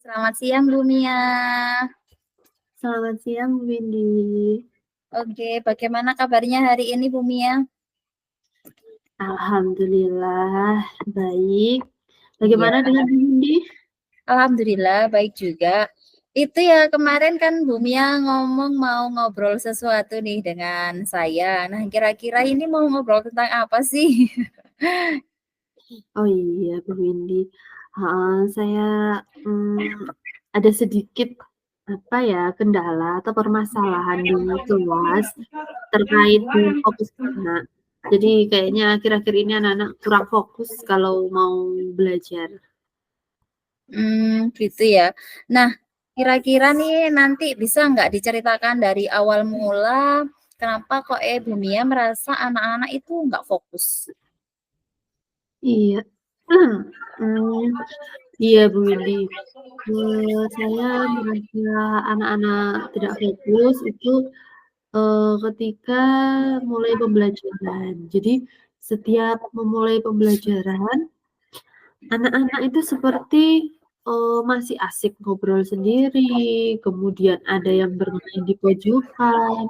Selamat siang Bu Mia. Selamat siang, Bu Windy. Oke, bagaimana kabarnya hari ini Bu Mia? Alhamdulillah, baik. Iya, Bagaimana dengan Bu Windy? alhamdulillah baik juga. Itu ya kemarin kan Bu Mia ngomong mau ngobrol sesuatu nih dengan saya. Nah, kira-kira ini mau ngobrol tentang apa sih? Oh iya, Bu Windy. Saya ada sedikit kendala atau permasalahan di kelas terkait dengan fokus anak. Jadi kayaknya akhir-akhir ini anak-anak kurang fokus kalau mau belajar. Gitu ya. Nah, kira-kira nih nanti bisa nggak diceritakan dari awal mula kenapa kok Bu Mia merasa anak-anak itu nggak fokus? Iya. Hmm, iya, Bu Windy. Saya merasa anak-anak tidak fokus itu ketika mulai pembelajaran. Jadi setiap memulai pembelajaran, anak-anak itu seperti masih asik ngobrol sendiri, kemudian ada yang bermain di pojokan,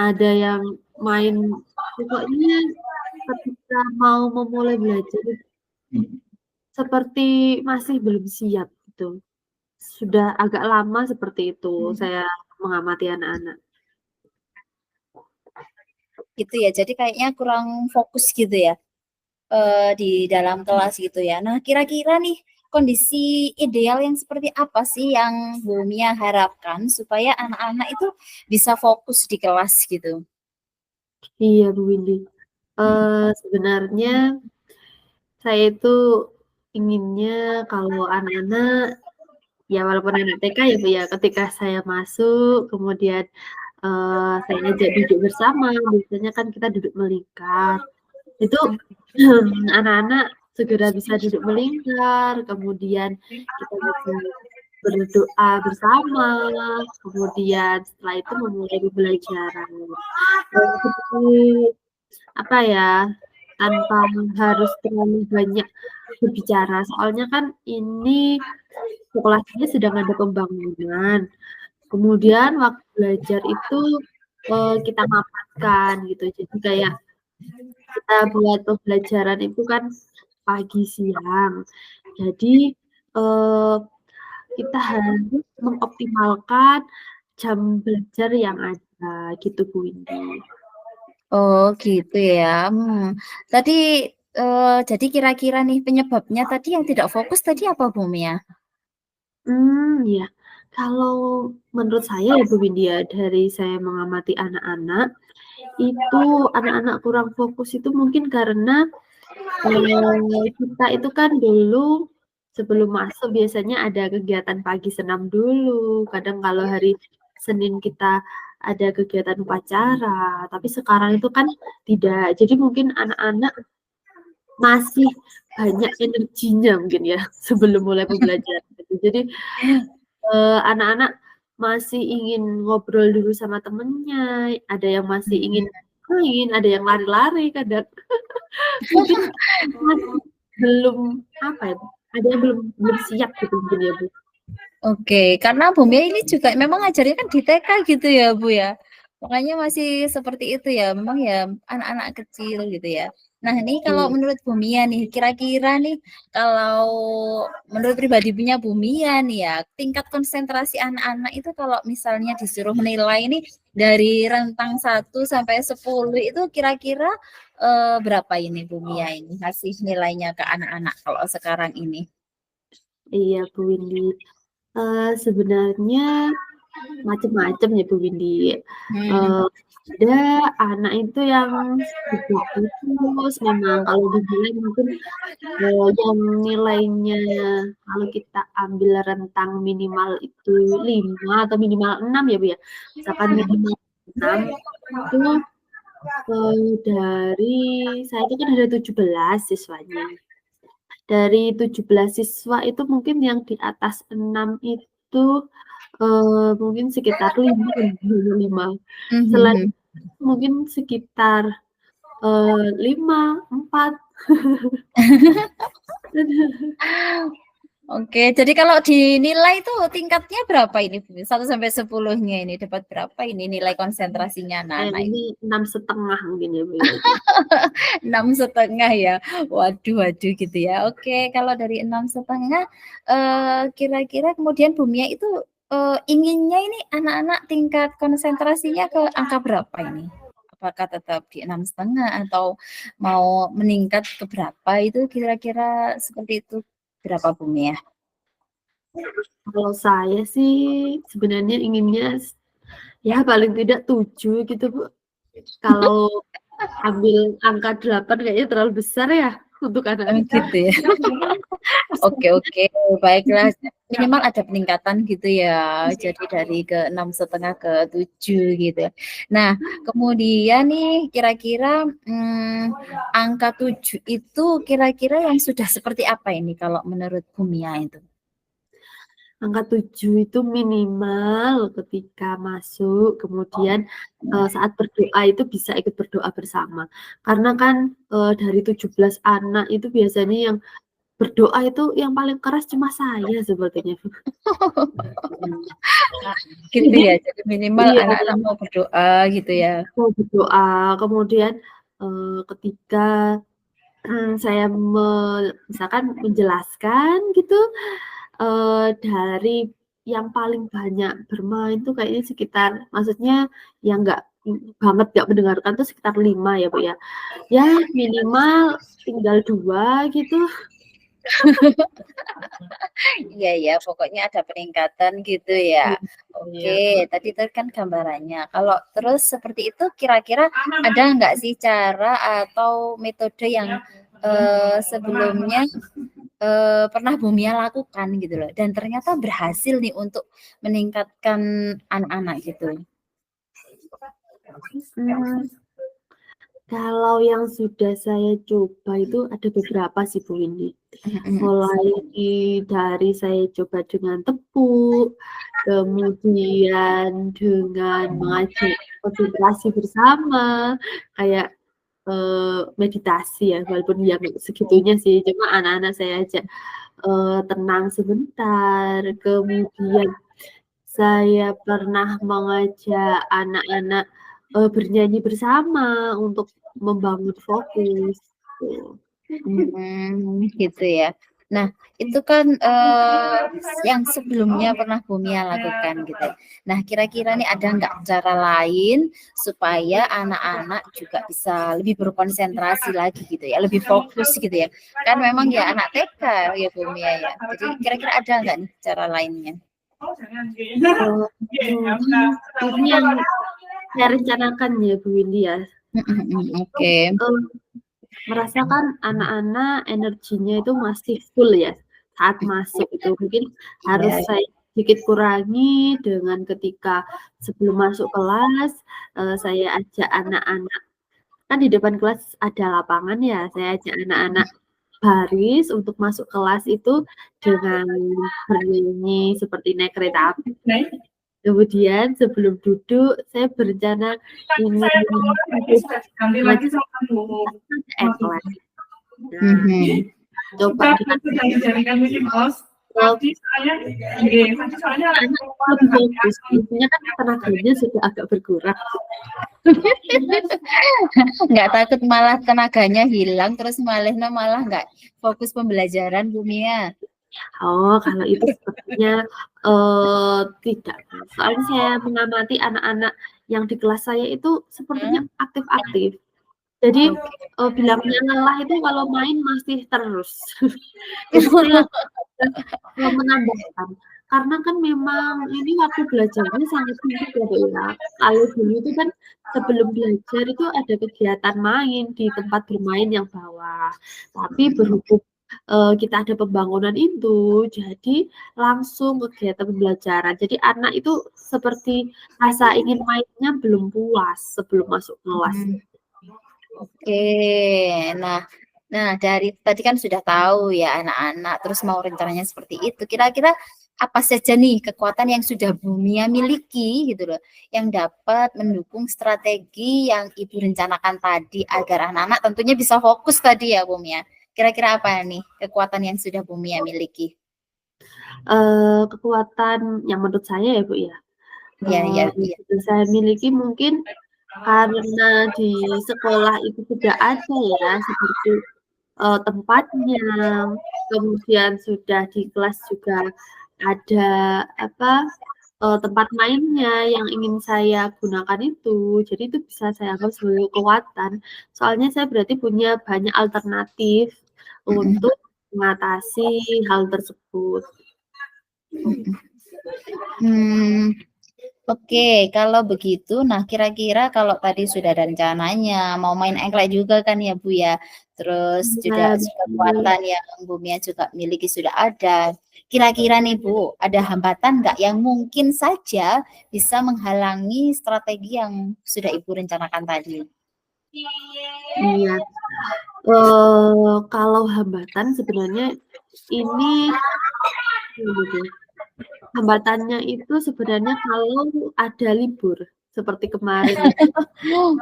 ada yang main, pokoknya ketika mau memulai belajar itu seperti masih belum siap gitu. Sudah agak lama seperti itu saya mengamati anak-anak. Gitu ya. Jadi kayaknya kurang fokus gitu ya di dalam kelas gitu ya. Nah, kira-kira nih kondisi ideal yang seperti apa sih yang Bu Mia harapkan supaya anak-anak itu bisa fokus di kelas gitu? Iya, Bu Windy. Sebenarnya saya itu inginnya kalau anak-anak, ya walaupun anak TK ya Bu ya, ketika saya masuk kemudian, saya ajak duduk bersama, biasanya kan kita duduk melingkar. Itu anak-anak segera bisa duduk melingkar, kemudian kita bisa berdoa bersama, kemudian setelah itu memulai pembelajaran. Seperti apa ya, tanpa harus terlalu banyak berbicara, soalnya kan ini sekolah ini sedang ada pembangunan. Kemudian waktu belajar itu kita mapatkan gitu. Jadi kayak kita buat pembelajaran itu kan pagi siang. Jadi eh, kita harus mengoptimalkan jam belajar yang ada gitu Bu Windy. Oh, gitu ya. Tadi jadi kira-kira nih penyebabnya tadi yang tidak fokus tadi apa Bu Mia? Ya. Kalau menurut saya ya Bu Windy ya, dari saya mengamati anak-anak, itu anak-anak kurang fokus itu mungkin karena kita itu kan dulu sebelum masuk biasanya ada kegiatan pagi senam dulu, kadang kalau hari Senin kita ada kegiatan upacara, tapi sekarang itu kan tidak. Jadi mungkin anak-anak masih banyak energinya mungkin ya sebelum mulai pembelajaran. Jadi anak-anak masih ingin ngobrol dulu sama temennya, ada yang masih ingin main, ada yang lari-lari kadang. Mungkin masih belum, apa ya, ada yang belum belum siap gitu mungkin ya, Bu. Oke, karena Bu Mia ini juga memang ngajarnya kan di TK gitu ya Bu ya. Makanya masih seperti itu ya, memang ya anak-anak kecil gitu ya. Nah ini kalau Iya. menurut Bu Mia nih, kira-kira nih kalau menurut pribadi punya Bu Mia nih ya, tingkat konsentrasi anak-anak itu kalau misalnya disuruh menilai ini dari rentang 1 sampai 10 itu kira-kira berapa ini Bu Mia ini kasih nilainya ke anak-anak kalau sekarang ini? Iya, Bu Windy. Sebenarnya macam-macam ya, Bu Windy. Hmm. Eee, ada anak itu yang tidak fokus, memang kalau dinilai mungkin, yang nilainya kalau kita ambil rentang minimal itu 5 atau minimal 6 ya, Bu, ya. Misalkan minimal 6 itu, dari saya itu kan ada 17 siswanya. Dari 17 siswa itu mungkin yang di atas 6 itu, mungkin sekitar 5 ya, 5. Selain Mhm. mungkin sekitar, 5, 4. Oke, jadi kalau dinilai itu tingkatnya berapa ini? 1 sampai 10-nya ini dapat berapa ini nilai konsentrasinya anak-anak ini? Ini 6,5 mungkin ya, Bu, ya, itu. 6,5 ya. Waduh, waduh gitu ya. Oke, kalau dari 6,5 kira-kira kemudian Bu Mia itu inginnya ini anak-anak tingkat konsentrasinya ke angka berapa ini? Apakah tetap di 6,5 atau mau meningkat ke berapa itu kira-kira seperti itu berapa Bu Mia? Kalau saya sih sebenarnya inginnya ya paling tidak 7 gitu, Bu. Kalau ambil angka 8 kayaknya terlalu besar ya untuk anak-anak. Gitu ya. Oke, baiklah. Minimal ada peningkatan gitu ya. Jadi dari ke 6,5 ke 7 gitu. Nah, kemudian nih kira-kira angka 7 itu kira-kira yang sudah seperti apa ini kalau menurut Bu Mia itu? Angka 7 itu minimal ketika masuk, kemudian saat berdoa itu bisa ikut berdoa bersama. Karena kan dari 17 anak itu biasanya yang berdoa itu yang paling keras cuma saya sepertinya. Gitu Jadi ya. Jadi minimal iya, anak-anak mau berdoa gitu ya. mau berdoa, kemudian ketika saya misalkan menjelaskan gitu, dari yang paling banyak bermain tuh kayaknya sekitar maksudnya yang nggak banget nggak mendengarkan tuh sekitar 5 ya, Bu, ya. Ya minimal tinggal 2 gitu. Iya ya, pokoknya ada peningkatan gitu ya. Iya. Oke, tadi itu kan gambarannya. Kalau terus seperti itu kira-kira ada nggak sih cara atau metode yang sebelumnya pernah Bu Mia lakukan gitu loh dan ternyata berhasil nih untuk meningkatkan anak-anak gitu? Mmm, kalau yang sudah saya coba itu ada beberapa sih, Bu, ini. Mulai dari saya coba dengan tepuk, kemudian dengan mengajak konsentrasi bersama, kayak, meditasi ya, walaupun yang segitunya sih, cuma anak-anak saya ajak, tenang sebentar, kemudian saya pernah mengajak anak-anak, bernyanyi bersama untuk membangun fokus, gitu. Gitu ya. Nah, itu kan yang sebelumnya pernah Bu Mia lakukan gitu. Nah, kira-kira nih ada nggak cara lain supaya anak-anak juga bisa lebih berkonsentrasi lagi gitu ya, lebih fokus gitu ya. Kan memang ya anak TK ya Bu Mia ya. Jadi kira-kira ada nggak nih cara lainnya? Ini yang saya rencanakan ya, Bu Windy ya. Oke. Merasakan anak-anak energinya itu masih full ya, saat masuk itu. Mungkin harus Ya. saya sedikit kurangi dengan ketika sebelum masuk kelas, saya ajak anak-anak kan di depan kelas ada lapangan ya, saya ajak anak-anak baris untuk masuk kelas itu dengan bernyanyi seperti naik kereta api. Kemudian sebelum duduk, saya berencana ingin maju Nah, coba lebih bagus, biasanya kan tenaganya sudah agak berkurang. Nggak takut malah tenaganya hilang terus malah nggak fokus pembelajaran Bu Mia? Oh, kalau itu sepertinya tidak. Soalnya saya mengamati anak-anak yang di kelas saya itu sepertinya aktif-aktif. Jadi bilangnya lelah itu kalau main masih terus. Jadi saya menambahkan, karena kan memang ini waktu belajarnya sangat singkat ya, Bu, ya. Kalau dulu itu kan sebelum belajar itu ada kegiatan main di tempat bermain yang bawah. Tapi berhubung, kita ada pembangunan itu, jadi langsung kegiatan pembelajaran. Jadi anak itu seperti rasa ingin mainnya belum puas sebelum masuk kelas. Oke, nah dari tadi kan sudah tahu ya anak-anak, terus mau rencananya seperti itu. Kira-kira apa saja nih kekuatan yang sudah Bu Mia miliki gitu loh, yang dapat mendukung strategi yang Ibu rencanakan tadi agar anak-anak tentunya bisa fokus tadi ya Bu Mia. Kira-kira apa nih kekuatan yang sudah Bu Mia miliki? kekuatan yang menurut saya ya, Bu, ya, Iya iya iya. yang saya miliki mungkin karena di sekolah itu sudah ada ya, seperti, tempatnya, kemudian sudah di kelas juga ada, apa, tempat mainnya yang ingin saya gunakan itu. Jadi itu bisa saya anggap sebagai kekuatan. Soalnya saya berarti punya banyak alternatif Mhm, untuk mengatasi hal tersebut. mhm. Hmm, oke, kalau begitu, nah kira-kira kalau tadi sudah ada rencananya mau main engklek juga kan ya Bu ya, terus Iya, juga betul. kekuatan yang Bu Mia juga miliki sudah ada. Kira-kira nih Bu, ada hambatan nggak yang mungkin saja bisa menghalangi strategi yang sudah Ibu rencanakan tadi? Iya, kalau hambatan sebenarnya ini gitu, hambatannya itu sebenarnya kalau ada libur, seperti kemarin itu,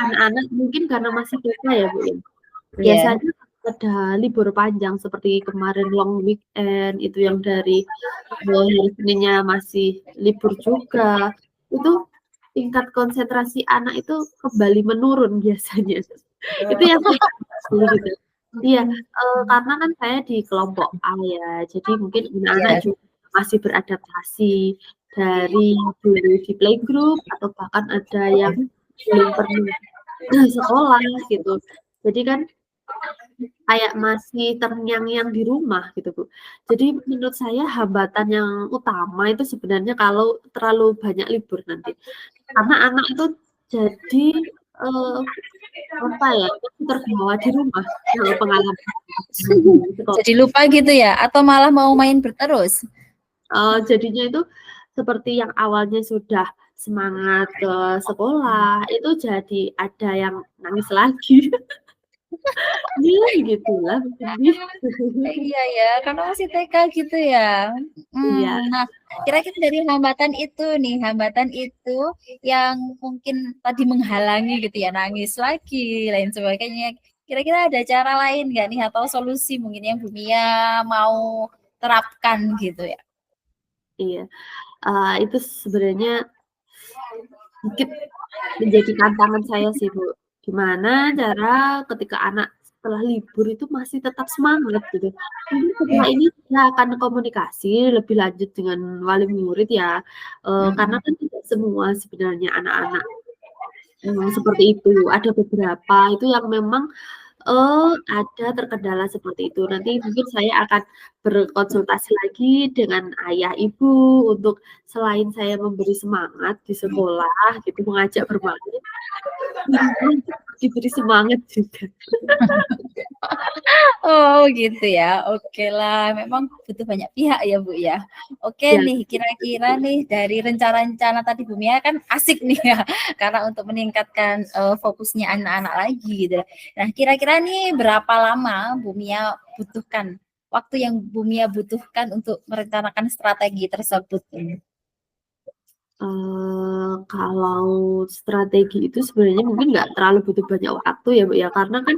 anak-anak mungkin karena masih TK ya, Bu, ya. Iya. Biasanya ada libur panjang seperti kemarin long weekend itu yang dari, hari Seninnya masih libur juga, itu tingkat konsentrasi anak itu kembali menurun biasanya. Itu yang saya alami gitu. Iya, karena kan saya di kelompok A ya, jadi mungkin anak-anak Iya. juga masih beradaptasi dari dulu di playgroup atau bahkan ada yang belum pernah sekolah gitu. Jadi kan kayak masih terngiang-ngiang di rumah gitu, Bu. Jadi menurut saya hambatan yang utama itu sebenarnya kalau terlalu banyak libur nanti. Karena anak itu jadi, eee, apa ya, masih terbawa di rumah kalau pengalaman di sekolah. Jadi lupa gitu ya? Atau malah mau main terus? Jadinya itu seperti yang awalnya sudah semangat ke sekolah, itu jadi ada yang nangis lagi. Ya begitulah sedih. Iya ya, karena masih TK gitu ya. Iya. Nah, kira-kira dari hambatan itu nih, hambatan itu yang mungkin tadi menghalangi gitu ya, nangis lagi, lain sebagainya. Kira-kira ada cara lain nggak nih atau solusi mungkin yang Bu Mia mau terapkan gitu ya? Iya, itu sebenarnya sedikit menjadi tantangan saya sih, Bu. Gimana cara ketika anak setelah libur itu masih tetap semangat gitu. Mungkin setelah ini saya akan komunikasi lebih lanjut dengan wali murid ya, karena Mhm. kan tidak semua sebenarnya anak-anak, seperti itu. Ada beberapa itu yang memang ada terkendala seperti itu. Nanti mungkin saya akan berkonsultasi lagi dengan ayah ibu untuk selain saya memberi semangat di sekolah gitu, mengajak bermain, di rumah diberi semangat juga. Oh gitu ya, oke lah. Memang butuh banyak pihak ya Bu ya. Oke Ya, nih, kira-kira nih dari rencana-rencana tadi Bu Mia kan asik nih ya, karena untuk meningkatkan fokusnya anak-anak lagi gitu. Nah kira-kira nih berapa lama Bu Mia butuhkan, waktu yang Bu Mia butuhkan untuk merencanakan strategi tersebut ini? kalau strategi itu sebenarnya mungkin nggak terlalu butuh banyak waktu ya, Bu, ya, karena kan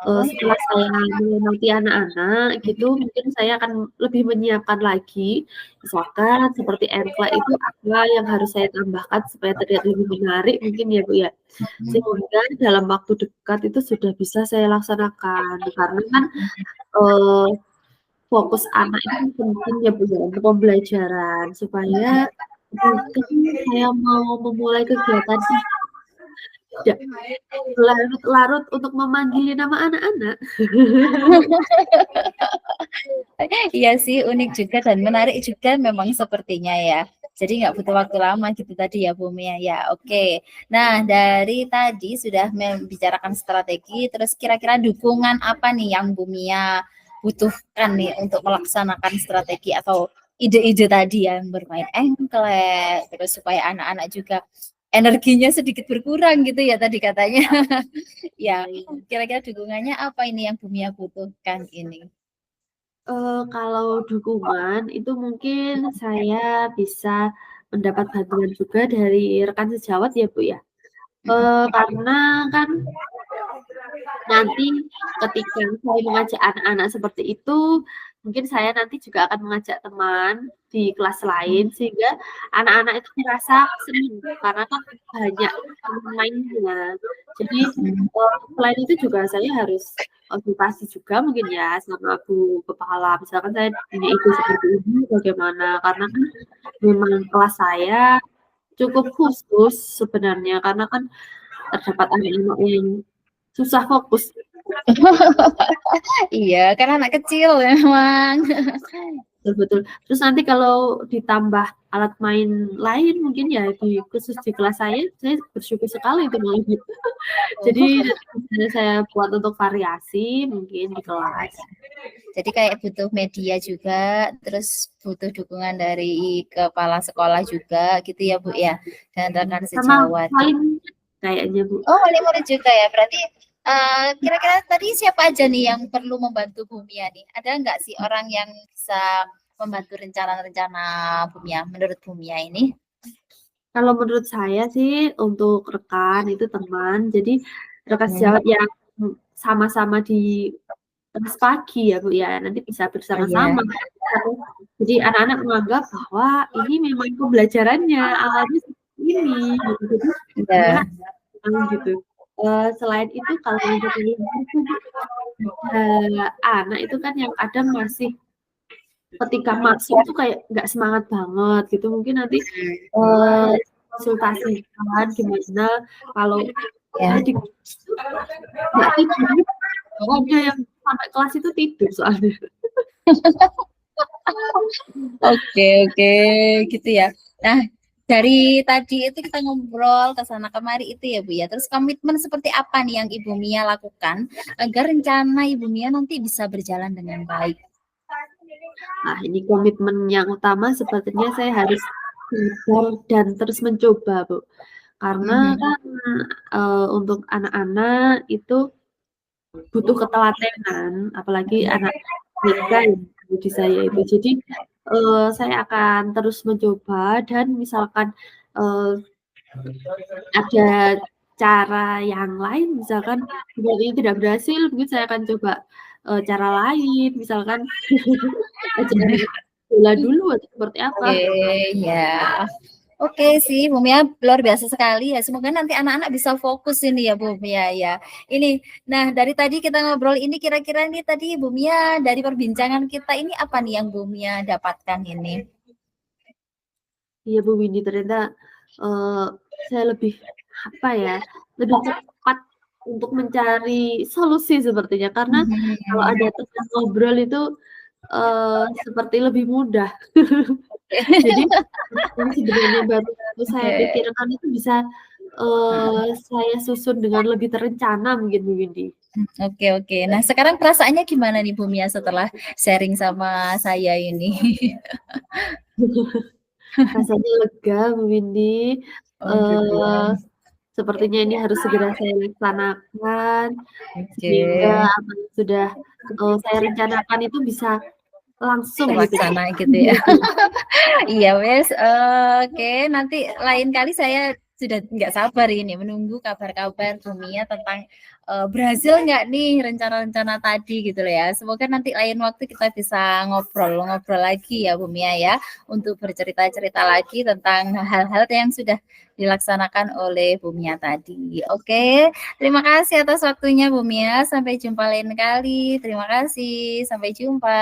Oh, setelah saya mengamati anak-anak gitu, mungkin saya akan lebih menyiapkan lagi, misalkan seperti engklek itu apa yang harus saya tambahkan supaya terlihat lebih menarik mungkin ya, Bu, ya. Sehingga dalam waktu dekat itu sudah bisa saya laksanakan. Karena kan, eee, fokus anak itu penting ya, Bu, ya, untuk pembelajaran supaya ketika saya mau memulai kegiatan ini tidak berlarut-larut untuk memanggil nama anak-anak. iya sih, unik juga dan menarik juga memang sepertinya ya. Jadi nggak butuh waktu lama gitu tadi ya Bu Mia ya. Oke. Nah, dari tadi sudah membicarakan strategi, terus kira-kira dukungan apa nih yang Bu Mia butuhkan nih untuk melaksanakan strategi atau ide-ide tadi yang bermain engklek, terus supaya anak-anak juga energinya sedikit berkurang gitu ya tadi katanya. Ya, Iya, iya. kira-kira dukungannya apa ini yang Bu Mia butuhkan ini? Kalau dukungan itu mungkin saya bisa mendapat bantuan juga dari rekan sejawat ya, Bu, ya. Karena kan nanti ketika saya mengajak anak-anak seperti itu, mungkin saya nanti juga akan mengajak teman di kelas lain sehingga anak-anak itu merasa senang karena kan banyak teman mainnya. Jadi selain itu juga saya harus konsultasi juga mungkin ya sama Bu Kepala. Misalkan saya punya ide seperti ini bagaimana? Karena kan memang kelas saya cukup khusus sebenarnya karena kan terdapat anak-anak yang susah fokus. Iya, karena anak kecil memang. Betul. Terus nanti kalau ditambah alat main lain mungkin ya khusus di kelas saya bersyukur sekali itu malah gitu. Jadi saya buat untuk variasi mungkin di kelas. Jadi kayak butuh media juga, terus butuh dukungan dari kepala sekolah juga gitu ya Bu ya, dan rekan Sama sejawat. paling kayaknya Bu. Oh, wali murid juga ya, berarti kira-kira tadi siapa aja nih yang perlu membantu Bu Mia nih? Ada nggak sih orang yang bisa membantu rencana-rencana Bu Mia menurut Bu Mia ini? Kalau menurut saya sih untuk rekan itu teman, jadi rekan sejawat yang sama-sama di kelas pagi ya Bu ya, nanti bisa bersama-sama. Jadi anak-anak menganggap bahwa ini memang pembelajarannya awalnya seperti ini gitu. Selain itu kalau untuk anak itu kan yang kadang masih ketika masuk itu kayak nggak semangat banget gitu, mungkin nanti konsultasikan gimana kalau nggak tidur, ada yang sampai kelas itu tidur soalnya. Oke, gitu ya. Nah, dari tadi itu kita ngobrol ke sana kemari itu ya Bu ya. Terus komitmen seperti apa nih yang Ibu Mia lakukan agar rencana Ibu Mia nanti bisa berjalan dengan baik? Nah, ini komitmen yang utama sepertinya saya harus dan terus mencoba, Bu. Karena kan untuk anak-anak itu butuh ketelatenan, apalagi anak TK yang di saya itu. Jadi saya akan terus mencoba dan misalkan ada cara yang lain, misalkan ini tidak berhasil, mungkin saya akan coba cara lain, misalkan ajaran bola dulu atau seperti apa. Ya. Oke sih, Bu Mia luar biasa sekali ya. Semoga nanti anak-anak bisa fokus ini ya Bu Mia ya. Ini, nah dari tadi kita ngobrol ini kira-kira nih tadi Bu Mia dari perbincangan kita ini apa nih yang Bu Mia dapatkan ini? Iya Bu Windy, ternyata saya lebih lebih cepat untuk mencari solusi sepertinya karena kalau ada teman ngobrol itu seperti lebih mudah. Jadi sebenarnya baru saya pikirkan itu bisa saya susun dengan lebih terencana mungkin Bu Windy. Oke. Nah sekarang perasaannya gimana nih Bu Mia setelah sharing sama saya ini? Rasanya lega Bu Windy. Sepertinya ini harus segera saya laksanakan sehingga apa yang sudah saya rencanakan itu bisa langsung terlaksana gitu ya. Iya wes, oke. Nanti lain kali saya sudah nggak sabar ini menunggu kabar-kabar Bu Mia tentang berhasil nggak nih rencana-rencana tadi gitu loh ya. Semoga nanti lain waktu kita bisa ngobrol-ngobrol lagi ya Bu Mia ya, untuk bercerita-cerita lagi tentang hal-hal yang sudah dilaksanakan oleh Bu Mia tadi. Oke, terima kasih atas waktunya Bu Mia. Sampai jumpa lain kali. Terima kasih. Sampai jumpa.